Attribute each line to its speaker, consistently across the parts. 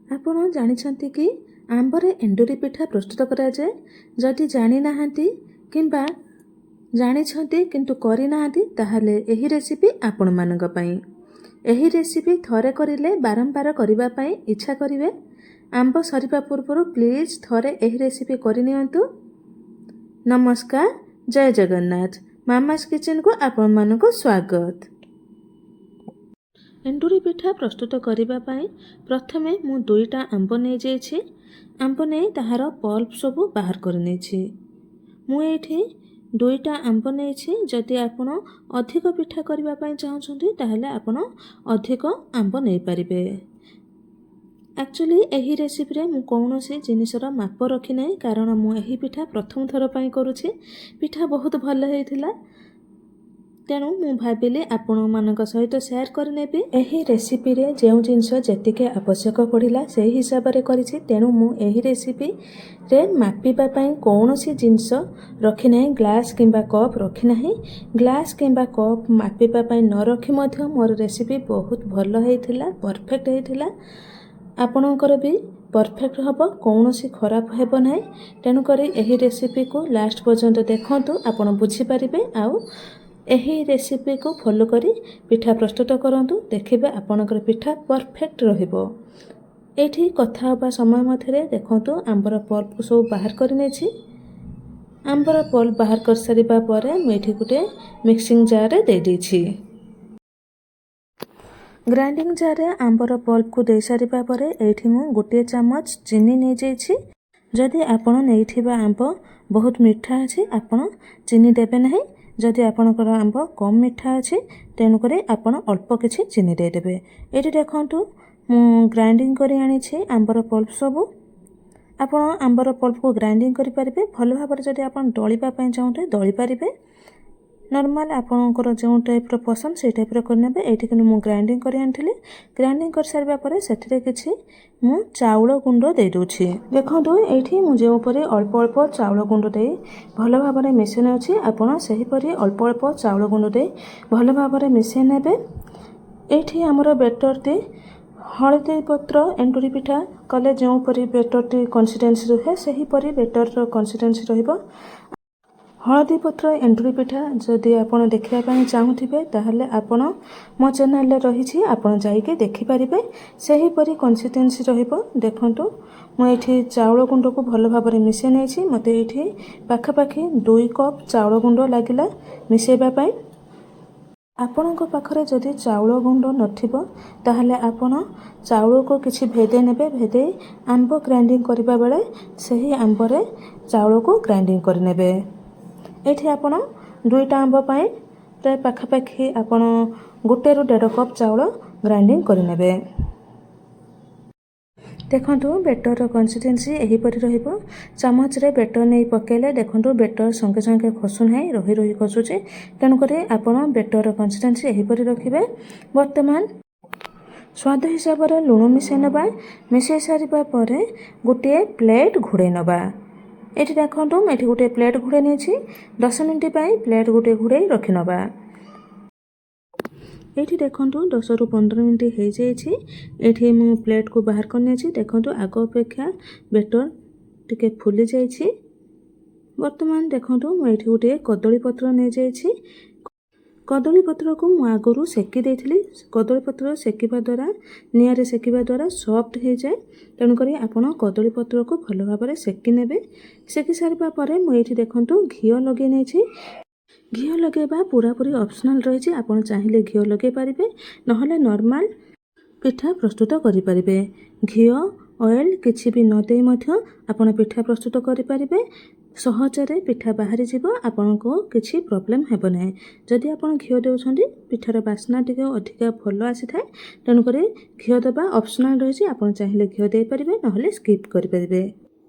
Speaker 1: ଆପଣ ଜାଣିଛନ୍ତି କି ଆମ୍ବରେ ଏଣ୍ଡୁରି ପିଠା ପ୍ରସ୍ତୁତ କରାଯାଏ? ଯଦି ଜାଣିନାହାନ୍ତି କିମ୍ବା ଜାଣିଛନ୍ତି କିନ୍ତୁ କରିନାହାନ୍ତି ତାହେଲେ ଏହି ରେସିପି ଆପଣମାନଙ୍କ ପାଇଁ। ଏହି ରେସିପି ଥରେ କରିଲେ ବାରମ୍ବାର କରିବା ପାଇଁ ଇଚ୍ଛା କରିବେ। ଆମ୍ବ ସରିବା ପୂର୍ବରୁ ପ୍ଲିଜ୍ ଥରେ ଏହି ରେସିପି କରିନିଅନ୍ତୁ। ନମସ୍କାର, ଜୟ ଜଗନ୍ନାଥ। ମାମାସ୍ କିଚେନକୁ ଆପଣମାନଙ୍କୁ ସ୍ୱାଗତ। ଏଣ୍ଡୁରି ପିଠା ପ୍ରସ୍ତୁତ କରିବା ପାଇଁ ପ୍ରଥମେ ମୁଁ 2ଟା ଆମ୍ବ ନେଇଯାଇଛି। ଆମ୍ବ ନେଇ ତାହାର ପଲ୍ପ ସବୁ ବାହାର କରିନେଇଛି। ମୁଁ ଏଇଠି 2ଟା ଆମ୍ବ ନେଇଛି। ଯଦି ଆପଣ ଅଧିକ ପିଠା କରିବା ପାଇଁ ଚାହୁଁଛନ୍ତି ତାହେଲେ ଆପଣ ଅଧିକ ଆମ୍ବ ନେଇପାରିବେ। ଆକ୍ଚୁଆଲି ଏହି ରେସିପିରେ ମୁଁ କୌଣସି ଜିନିଷର ମାପ ରଖିନାହିଁ, କାରଣ ମୁଁ ଏହି ପିଠା ପ୍ରଥମ ଥର ପାଇଁ କରୁଛି। ପିଠା ବହୁତ ଭଲ ହେଇଥିଲା, ତେଣୁ ମୁଁ ଭାବିଲି ଆପଣମାନଙ୍କ ସହିତ ସେୟାର କରିନେବି। ଏହି ରେସିପିରେ ଯେଉଁ ଜିନିଷ ଯେତିକି ଆବଶ୍ୟକ ପଡ଼ିଲା ସେହି ହିସାବରେ କରିଛି, ତେଣୁ ମୁଁ ଏହି ରେସିପିରେ ମାପିବା ପାଇଁ କୌଣସି ଜିନିଷ ରଖିନାହିଁ। ଗ୍ଲାସ୍ କିମ୍ବା କପ୍ ରଖିନାହିଁ। ଗ୍ଲାସ୍ କିମ୍ବା କପ୍ ମାପିବା ପାଇଁ ନ ରଖି ମଧ୍ୟ ମୋର ରେସିପି ବହୁତ ଭଲ ହେଇଥିଲା, ପରଫେକ୍ଟ ହେଇଥିଲା। ଆପଣଙ୍କର ବି ପରଫେକ୍ଟ ହେବ, କୌଣସି ଖରାପ ହେବ ନାହିଁ। ତେଣୁକରି ଏହି ରେସିପିକୁ ଲାଷ୍ଟ ପର୍ଯ୍ୟନ୍ତ ଦେଖନ୍ତୁ, ଆପଣ ବୁଝିପାରିବେ। ଆଉ ଏହି ରେସିପିକୁ ଫଲୋ କରି ପିଠା ପ୍ରସ୍ତୁତ କରନ୍ତୁ, ଦେଖିବେ ଆପଣଙ୍କର ପିଠା ପରଫେକ୍ଟ ରହିବ। ଏଇଠି କଥା ହେବା ସମୟ ମଧ୍ୟରେ ଦେଖନ୍ତୁ ଆମ୍ବର ପଲ୍ପକୁ ସବୁ ବାହାର କରିନେଇଛି। ଆମ୍ବର ପଲ୍ପ ବାହାର କରିସାରିବା ପରେ ମୁଁ ଏଇଠି ଗୋଟେ ମିକ୍ସିଂ ଜାର୍ରେ ଦେଇଦେଇଛି। ଗ୍ରାଇଣ୍ଡିଂ ଜାର୍ରେ ଆମ୍ବର ପଲ୍ପକୁ ଦେଇସାରିବା ପରେ ଏଇଠି ମୁଁ 1 ଚାମଚ ଚିନି ନେଇଯାଇଛି। ଯଦି ଆପଣ ନେଇଥିବା ଆମ୍ବ ବହୁତ ମିଠା ଅଛି ଆପଣ ଚିନି ଦେବେ ନାହିଁ। ଯଦି ଆପଣଙ୍କର ଆମ୍ବ କମ୍ ମିଠା ଅଛି ତେଣୁକରି ଆପଣ ଅଳ୍ପ କିଛି ଚିନି ଦେଇଦେବେ। ଏଇଠି ଦେଖନ୍ତୁ ମୁଁ ଗ୍ରାଇଣ୍ଡିଂ କରି ଆଣିଛି ଆମ୍ବର ପଲ୍ପ ସବୁ। ଆପଣ ଆମ୍ବର ପଲ୍ପକୁ ଗ୍ରାଇଣ୍ଡିଂ କରିପାରିବେ। ଭଲ ଭାବରେ ଯଦି ଆପଣ ଦଳିବା ପାଇଁ ଚାହୁଁଥିବେ ଦଳି ପାରିବେ। ନର୍ମାଲ ଆପଣଙ୍କର ଯେଉଁ ଟାଇପ୍ର ପସନ୍ଦ ସେଇ ଟାଇପ୍ର କରିନେବେ। ଏଇଠି କିନ୍ତୁ ମୁଁ ଗ୍ରାଇଣ୍ଡିଂ କରି ଆଣିଥିଲି। ଗ୍ରାଇଣ୍ଡିଂ କରିସାରିବା ପରେ ସେଥିରେ କିଛି ମୁଁ ଚାଉଳ ଗୁଣ୍ଡ ଦେଇଦେଉଛି। ଦେଖନ୍ତୁ ଏଇଠି ମୁଁ ଯେଉଁପରି ଅଳ୍ପ ଅଳ୍ପ ଚାଉଳ ଗୁଣ୍ଡ ଦେଇ ଭଲ ଭାବରେ ମିଶାଇ ନେଉଛି, ଆପଣ ସେହିପରି ଅଳ୍ପ ଅଳ୍ପ ଚାଉଳ ଗୁଣ୍ଡ ଦେଇ ଭଲ ଭାବରେ ମିଶାଇ ନେବେ। ଏଇଠି ଆମର ବେଟରଟି ହଳଦୀ ପତ୍ର ଏଣ୍ଡୁରି ପିଠା କଲେ ଯେଉଁପରି ବେଟରଟି କନସିଷ୍ଟେନ୍ସି ରୁହେ ସେହିପରି ବେଟରର କନସିଷ୍ଟେନ୍ସି ରହିବ। ହଳଦୀ ପତ୍ର ଏଣ୍ଡୁରି ପିଠା ଯଦି ଆପଣ ଦେଖିବା ପାଇଁ ଚାହୁଁଥିବେ ତାହେଲେ ଆପଣ ମୋ ଚ୍ୟାନେଲରେ ରହିଛି, ଆପଣ ଯାଇକି ଦେଖିପାରିବେ। ସେହିପରି କନସିଷ୍ଟେନ୍ସି ରହିବ। ଦେଖନ୍ତୁ ମୁଁ ଏଇଠି ଚାଉଳ ଗୁଣ୍ଡକୁ ଭଲ ଭାବରେ ମିଶାଇ ନେଇଛି। ମୋତେ ଏଇଠି ପାଖାପାଖି 2 କପ୍ ଚାଉଳ ଗୁଣ୍ଡ ଲାଗିଲା ମିଶାଇବା ପାଇଁ। ଆପଣଙ୍କ ପାଖରେ ଯଦି ଚାଉଳ ଗୁଣ୍ଡ ନଥିବ ତାହେଲେ ଆପଣ ଚାଉଳକୁ କିଛି ଭେଦେଇ ନେବେ। ଭେଦେଇ ଆମ୍ବ ଗ୍ରାଇଣ୍ଡିଂ କରିବା ବେଳେ ସେହି ଆମ୍ବରେ ଚାଉଳକୁ ଗ୍ରାଇଣ୍ଡିଂ କରିନେବେ। ଏଇଠି ଆପଣ 2ଟା ଆମ୍ବ ପାଇଁ ପ୍ରାୟ ପାଖାପାଖି ଆପଣ 1ରୁ 1.5 କପ୍ ଚାଉଳ ଗ୍ରାଇଣ୍ଡିଂ କରିନେବେ। ଦେଖନ୍ତୁ ବେଟରର କନସିଷ୍ଟେନ୍ସି ଏହିପରି ରହିବ। ଚାମଚରେ ବେଟର ନେଇ ପକାଇଲେ ଦେଖନ୍ତୁ ବେଟର ସଙ୍ଗେ ସଙ୍ଗେ ଖସୁ ନାହିଁ, ରହି ରହି ଖସୁଛି। ତେଣୁକରି ଆପଣ ବେଟରର କନସିଷ୍ଟେନ୍ସି ଏହିପରି ରଖିବେ। ବର୍ତ୍ତମାନ ସ୍ୱାଦ ହିସାବରେ ଲୁଣ ମିଶାଇ ନେବା। ମିଶାଇ ସାରିବା ପରେ ଗୋଟିଏ ପ୍ଲେଟ୍ ଘୋଡ଼େଇ ନେବା। ଏଇଠି ଦେଖନ୍ତୁ ମୁଁ ଏଠି ଗୋଟିଏ ପ୍ଲେଟ୍ ଘୋଡ଼େଇ ନେଇଛି। 10 ମିନିଟ୍ ପାଇଁ ପ୍ଲେଟ୍ ଗୋଟିଏ ଘୋଡ଼େଇ ରଖିନେବା। ଏଇଠି ଦେଖନ୍ତୁ 10ରୁ 15 ମିନିଟ୍ ହେଇଯାଇଛି। ଏଇଠି ମୁଁ ପ୍ଲେଟ୍କୁ ବାହାର କରିନେଇଛି। ଦେଖନ୍ତୁ ଆଗ ଅପେକ୍ଷା ବେଟର ଟିକେ ଫୁଲି ଯାଇଛି। ବର୍ତ୍ତମାନ ଦେଖନ୍ତୁ ମୁଁ ଏଇଠି ଗୋଟିଏ କଦଳୀ ପତ୍ର ନେଇଯାଇଛି। କଦଳୀ ପତ୍ରକୁ ମୁଁ ଆଗରୁ ସେକି ଦେଇଥିଲି। କଦଳୀ ପତ୍ର ସେକିବା ଦ୍ୱାରା ନିଆଁରେ ସେକିବା ଦ୍ୱାରା ସଫ୍ଟ ହେଇଯାଏ। ତେଣୁକରି ଆପଣ କଦଳୀ ପତ୍ରକୁ ଭଲ ଭାବରେ ସେକି ନେବେ। ସେକି ସାରିବା ପରେ ମୁଁ ଏଇଠି ଦେଖନ୍ତୁ ଘିଅ ଲଗାଇ ନେଇଛି। ଘିଅ ଲଗାଇବା ପୁରାପୁରି ଅପସନାଲ୍ ରହିଛି। ଆପଣ ଚାହିଁଲେ ଘିଅ ଲଗାଇ ପାରିବେ, ନହେଲେ ନର୍ମାଲ ପିଠା ପ୍ରସ୍ତୁତ କରିପାରିବେ। ଘିଅ ଅଏଲ୍ କିଛି ବି ନ ଦେଇ ମଧ୍ୟ ଆପଣ ପିଠା ପ୍ରସ୍ତୁତ କରିପାରିବେ। ସହଜରେ ପିଠା ବାହାରିଯିବ, ଆପଣଙ୍କୁ କିଛି ପ୍ରୋବ୍ଲେମ୍ ହେବ ନାହିଁ। ଯଦି ଆପଣ ଘିଅ ଦେଉଛନ୍ତି ପିଠାର ବାସ୍ନା ଟିକେ ଅଧିକା ଭଲ ଆସିଥାଏ। ତେଣୁକରି ଘିଅ ଦେବା ଅପସନାଲ୍ ରହିଛି। ଆପଣ ଚାହିଁଲେ ଘିଅ ଦେଇପାରିବେ, ନହେଲେ ସ୍କିପ୍ କରିପାରିବେ।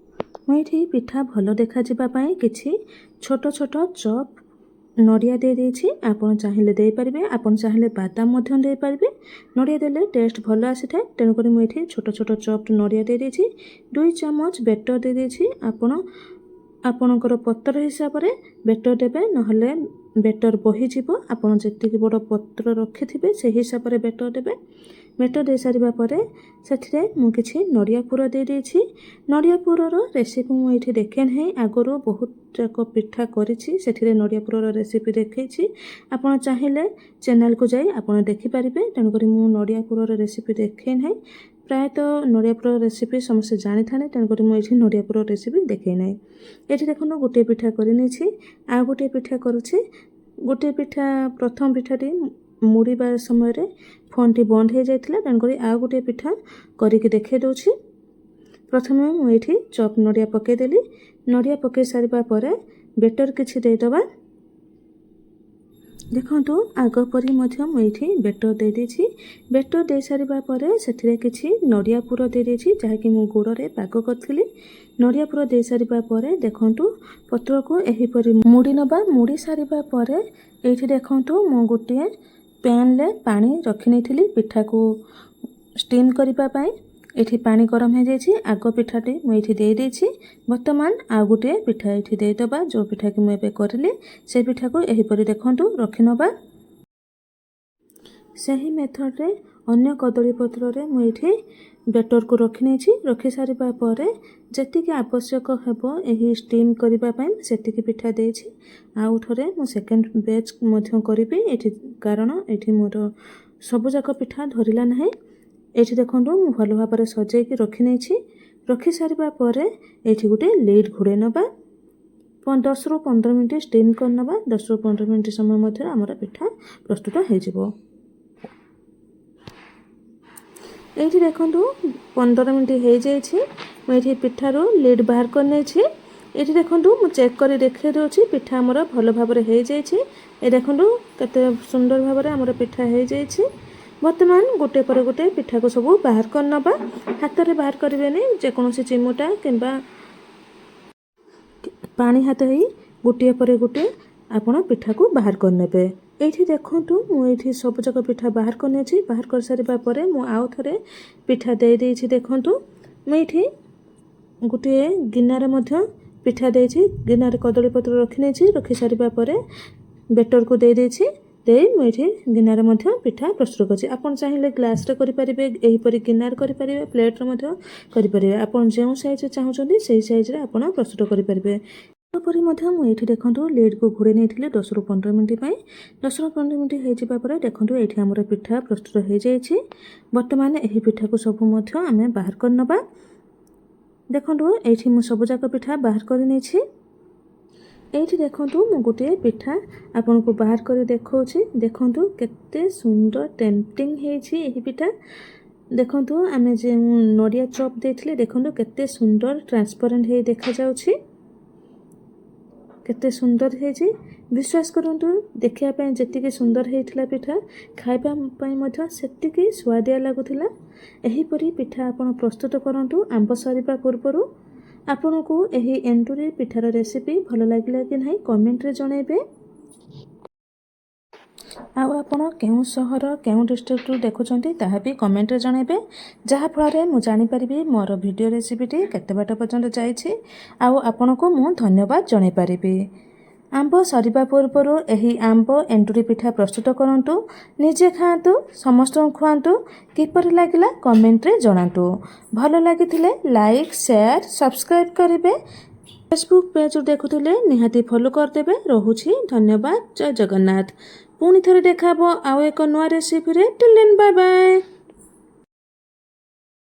Speaker 1: ମୁଁ ଏଇଠି ପିଠା ଭଲ ଦେଖାଯିବା ପାଇଁ କିଛି ଛୋଟ ଛୋଟ ଚପ୍ ନଡ଼ିଆ ଦେଇଦେଇଛି। ଆପଣ ଚାହିଁଲେ ଦେଇପାରିବେ, ଆପଣ ଚାହିଁଲେ ବାଦାମ ମଧ୍ୟ ଦେଇପାରିବେ। ନଡ଼ିଆ ଦେଲେ ଟେଷ୍ଟ ଭଲ ଆସିଥାଏ। ତେଣୁକରି ମୁଁ ଏଇଠି ଛୋଟ ଛୋଟ ଚପ୍ ନଡ଼ିଆ ଦେଇଦେଇଛି। 2 ଚାମଚ ବେଟର ଦେଇଦେଇଛି। ଆପଣ ଆପଣଙ୍କର ପତ୍ର ହିସାବରେ ବେଟର ଦେବେ, ନହେଲେ ବେଟର ବୋହିଯିବ। ଆପଣ ଯେତିକି ବଡ଼ ପତ୍ର ରଖିଥିବେ ସେହି ହିସାବରେ ବେଟର ଦେବେ। ବେଟର ଦେଇସାରିବା ପରେ ସେଥିରେ ମୁଁ କିଛି ନଡ଼ିଆ ପୁର ଦେଇଦେଇଛି। ନଡ଼ିଆ ପୁରର ରେସିପି ମୁଁ ଏଇଠି ଦେଖେ ନାହିଁ, ଆଗରୁ ବହୁତ ଯାକ ପିଠା କରିଛି ସେଥିରେ ନଡ଼ିଆ ପୁରର ରେସିପି ଦେଖେଇଛି। ଆପଣ ଚାହିଁଲେ ଚ୍ୟାନେଲକୁ ଯାଇ ଆପଣ ଦେଖିପାରିବେ। ତେଣୁକରି ମୁଁ ନଡ଼ିଆ ପୁରର ରେସିପି ଦେଖେଇ ନାହିଁ। ପ୍ରାୟତଃ ନଡ଼ିଆ ପୁର ରେସିପି ସମସ୍ତେ ଜାଣିଥାନ୍ତି, ତେଣୁକରି ମୁଁ ଏଇଠି ନଡ଼ିଆ ପୁର ରେସିପି ଦେଖେଇ ନାହିଁ। ଏଠି ଦେଖନ୍ତୁ ଗୋଟିଏ ପିଠା କରିନେଇଛି, ଆଉ ଗୋଟିଏ ପିଠା କରୁଛି। ଗୋଟିଏ ପିଠା ପ୍ରଥମ ପିଠାଟି ମୁଡ଼ିବା ସମୟରେ ଫୋନ୍ଟି ବନ୍ଦ ହୋଇଯାଇଥିଲା, ତେଣୁକରି ଆଉ ଗୋଟିଏ ପିଠା କରିକି ଦେଖାଇ ଦେଉଛି। ପ୍ରଥମେ ମୁଁ ଏଇଠି ଚପ୍ ନଡ଼ିଆ ପକାଇଦେଲି। ନଡ଼ିଆ ପକାଇ ସାରିବା ପରେ ବେଟର କିଛି ଦେଇଦେବା। ଦେଖନ୍ତୁ ଆଗ ପରି ମଧ୍ୟ ମୁଁ ଏଇଠି ବେଟର ଦେଇଦେଇଛି। ବେଟର ଦେଇସାରିବା ପରେ ସେଥିରେ କିଛି ନଡ଼ିଆ ପୁର ଦେଇଦେଇଛି, ଯାହାକି ମୁଁ ଗୁଡ଼ରେ ପାଗ କରିଥିଲି। ନଡ଼ିଆ ପୁର ଦେଇସାରିବା ପରେ ଦେଖନ୍ତୁ ପତ୍ରକୁ ଏହିପରି ମୁଡ଼ି ନେବା। ମୁଡ଼ି ସାରିବା ପରେ ଏଇଠି ଦେଖନ୍ତୁ ମୁଁ ଗୋଟିଏ ପ୍ୟାନ୍ରେ ପାଣି ରଖିନେଇଥିଲି ପିଠାକୁ ଷ୍ଟିମ୍ କରିବା ପାଇଁ। ଏଠି ପାଣି ଗରମ ହୋଇଯାଇଛି। ଆଗ ପିଠାଟି ମୁଁ ଏଇଠି ଦେଇଦେଇଛି। ବର୍ତ୍ତମାନ ଆଉ ଗୋଟିଏ ପିଠା ଏଇଠି ଦେଇଦେବା। ଯେଉଁ ପିଠାକି ମୁଁ ଏବେ କରିଲି ସେ ପିଠାକୁ ଏହିପରି ଦେଖନ୍ତୁ ରଖିନେବା। ସେହି ମେଥଡ଼ରେ ଅନ୍ୟ କଦଳୀ ପତ୍ରରେ ମୁଁ ଏଇଠି ବେଟରକୁ ରଖିନେଇଛି। ରଖିସାରିବା ପରେ ଯେତିକି ଆବଶ୍ୟକ ହେବ ଏହି ଷ୍ଟିମ୍ କରିବା ପାଇଁ ସେତିକି ପିଠା ଦେଇଛି। ଆଉ ଥରେ ମୁଁ ସେକେଣ୍ଡ ବ୍ୟାଚ୍ ମଧ୍ୟ କରିବି ଏଠି, କାରଣ ଏଠି ମୋର ସବୁଯାକ ପିଠା ଧରିଲା ନାହିଁ। ଏଠି ଦେଖନ୍ତୁ ମୁଁ ଭଲ ଭାବରେ ସଜେଇକି ରଖିନେଇଛି। ରଖିସାରିବା ପରେ ଏଇଠି ଗୋଟେ ଲିଡ୍ ଘୋଡ଼େଇ ନେବା। 10ରୁ 15 ମିନିଟ୍ ଷ୍ଟିମ୍ କରିନେବା। 10ରୁ 15 ମିନିଟ୍ ସମୟ ମଧ୍ୟରେ ଆମର ପିଠା ପ୍ରସ୍ତୁତ ହୋଇଯିବ। ଏଇଠି ଦେଖନ୍ତୁ 15 ମିନିଟ୍ ହୋଇଯାଇଛି। ମୁଁ ଏଇଠି ପିଠାରୁ ଲିଡ୍ ବାହାର କରିନେଇଛି। ଏଇଠି ଦେଖନ୍ତୁ ମୁଁ ଚେକ୍ କରି ଦେଖାଇ ଦେଉଛି ପିଠା ଆମର ଭଲ ଭାବରେ ହୋଇଯାଇଛି। ଏ ଦେଖନ୍ତୁ କେତେ ସୁନ୍ଦର ଭାବରେ ଆମର ପିଠା ହୋଇଯାଇଛି। ବର୍ତ୍ତମାନ ଗୋଟେ ପରେ ଗୋଟେ ପିଠାକୁ ସବୁ ବାହାର କରିନେବା। ହାତରେ ବାହାର କରିବେନି, ଯେକୌଣସି ଚିମୁଟା କିମ୍ବା ପାଣି ହାତ ହେଇ ଗୋଟିଏ ପରେ ଗୋଟିଏ ଆପଣ ପିଠାକୁ ବାହାର କରିନେବେ। ଏଇଠି ଦେଖନ୍ତୁ ମୁଁ ଏଇଠି ସବୁଯାକ ପିଠା ବାହାର କରିନେଇଛି। ବାହାର କରିସାରିବା ପରେ ମୁଁ ଆଉ ଥରେ ପିଠା ଦେଇଦେଇଛି। ଦେଖନ୍ତୁ ମୁଁ ଏଇଠି ଗୋଟିଏ ଗିନାରେ ମଧ୍ୟ ପିଠା ଦେଇଛି। ଗିନାରେ କଦଳୀପତ୍ର ରଖିନେଇଛି। ରଖିସାରିବା ପରେ ବେଟରକୁ ଦେଇଦେଇଛି। ଦେଇ ମୁଁ ଏଇଠି ଗିନାରେ ମଧ୍ୟ ପିଠା ପ୍ରସ୍ତୁତ କରିଛି। ଆପଣ ଚାହିଁଲେ ଗ୍ଲାସରେ କରିପାରିବେ, ଏହିପରି ଗିନାରେ କରିପାରିବେ, ପ୍ଲେଟ୍ରେ ମଧ୍ୟ କରିପାରିବେ। ଆପଣ ଯେଉଁ ସାଇଜ୍ରେ ଚାହୁଁଛନ୍ତି ସେହି ସାଇଜ୍ରେ ଆପଣ ପ୍ରସ୍ତୁତ କରିପାରିବେ। ତାପରେ ମଧ୍ୟ ମୁଁ ଏଇଠି ଦେଖନ୍ତୁ ଲିଡ୍କୁ ଘୋଡ଼େଇ ନେଇଥିଲି 10ରୁ 15 ମିନିଟ୍ ପାଇଁ। 10ରୁ 15 ମିନିଟ୍ ହୋଇଯିବା ପରେ ଦେଖନ୍ତୁ ଏଇଠି ଆମର ପିଠା ପ୍ରସ୍ତୁତ ହୋଇଯାଇଛି। ବର୍ତ୍ତମାନ ଏହି ପିଠାକୁ ସବୁ ମଧ୍ୟ ଆମେ ବାହାର କରିନେବା। ଦେଖନ୍ତୁ ଏଇଠି ମୁଁ ସବୁଯାକ ପିଠା ବାହାର କରିନେଇଛି। ଏଇଠି ଦେଖନ୍ତୁ ମୁଁ ଗୋଟିଏ ପିଠା ଆପଣଙ୍କୁ ବାହାର କରି ଦେଖାଉଛି। ଦେଖନ୍ତୁ କେତେ ସୁନ୍ଦର ଟେମ୍ପଟିଂ ହେଇଛି ଏହି ପିଠା। ଦେଖନ୍ତୁ ଆମେ ଯେଉଁ ନଡ଼ିଆ ଚପ୍ ଦେଇଥିଲେ, ଦେଖନ୍ତୁ କେତେ ସୁନ୍ଦର ଟ୍ରାନ୍ସପାରେଣ୍ଟ ହେଇ ଦେଖାଯାଉଛି। କେତେ ସୁନ୍ଦର ହେଇଛି। ବିଶ୍ୱାସ କରନ୍ତୁ, ଦେଖିବା ପାଇଁ ଯେତିକି ସୁନ୍ଦର ହେଇଥିଲା ପିଠା, ଖାଇବା ପାଇଁ ମଧ୍ୟ ସେତିକି ସୁଆଦିଆ ଲାଗୁଥିଲା। ଏହିପରି ପିଠା ଆପଣ ପ୍ରସ୍ତୁତ କରନ୍ତୁ ଆମ୍ବ ସରିବା ପୂର୍ବରୁ। ଆପଣଙ୍କୁ ଏହି ଏଣ୍ଡୁରି ପିଠାର ରେସିପି ଭଲ ଲାଗିଲା କି ନାହିଁ କମେଣ୍ଟରେ ଜଣାଇବେ। ଆଉ ଆପଣ କେଉଁ ସହର କେଉଁ ଡିଷ୍ଟ୍ରିକ୍ଟରୁ ଦେଖୁଛନ୍ତି ତାହା ବି କମେଣ୍ଟରେ ଜଣାଇବେ, ଯାହାଫଳରେ ମୁଁ ଜାଣିପାରିବି ମୋର ଭିଡ଼ିଓ ରେସିପିଟି କେତେ ବାଟ ପର୍ଯ୍ୟନ୍ତ ଯାଇଛି। ଆଉ ଆପଣଙ୍କୁ ମୁଁ ଧନ୍ୟବାଦ ଜଣାଇପାରିବି। ଆମ୍ବ ସରିବା ପୂର୍ବରୁ ଏହି ଆମ୍ବ ଏଣ୍ଡୁରି ପିଠା ପ୍ରସ୍ତୁତ କରନ୍ତୁ, ନିଜେ ଖାଆନ୍ତୁ, ସମସ୍ତଙ୍କୁ ଖୁଆନ୍ତୁ। କିପରି ଲାଗିଲା କମେଣ୍ଟରେ ଜଣାନ୍ତୁ। ଭଲ ଲାଗିଥିଲେ ଲାଇକ୍, ସେୟାର, ସବସ୍କ୍ରାଇବ୍ କରିବେ। ଫେସବୁକ୍ ପେଜରୁ ଦେଖୁଥିଲେ ନିହାତି ଫଲୋ କରିଦେବେ। ରହୁଛି, ଧନ୍ୟବାଦ। ଜୟ ଜଗନ୍ନାଥ। ପୁଣି ଥରେ ଦେଖାହେବ ଆଉ ଏକ ନୂଆ ରେସିପିରେ। Till then bye bye.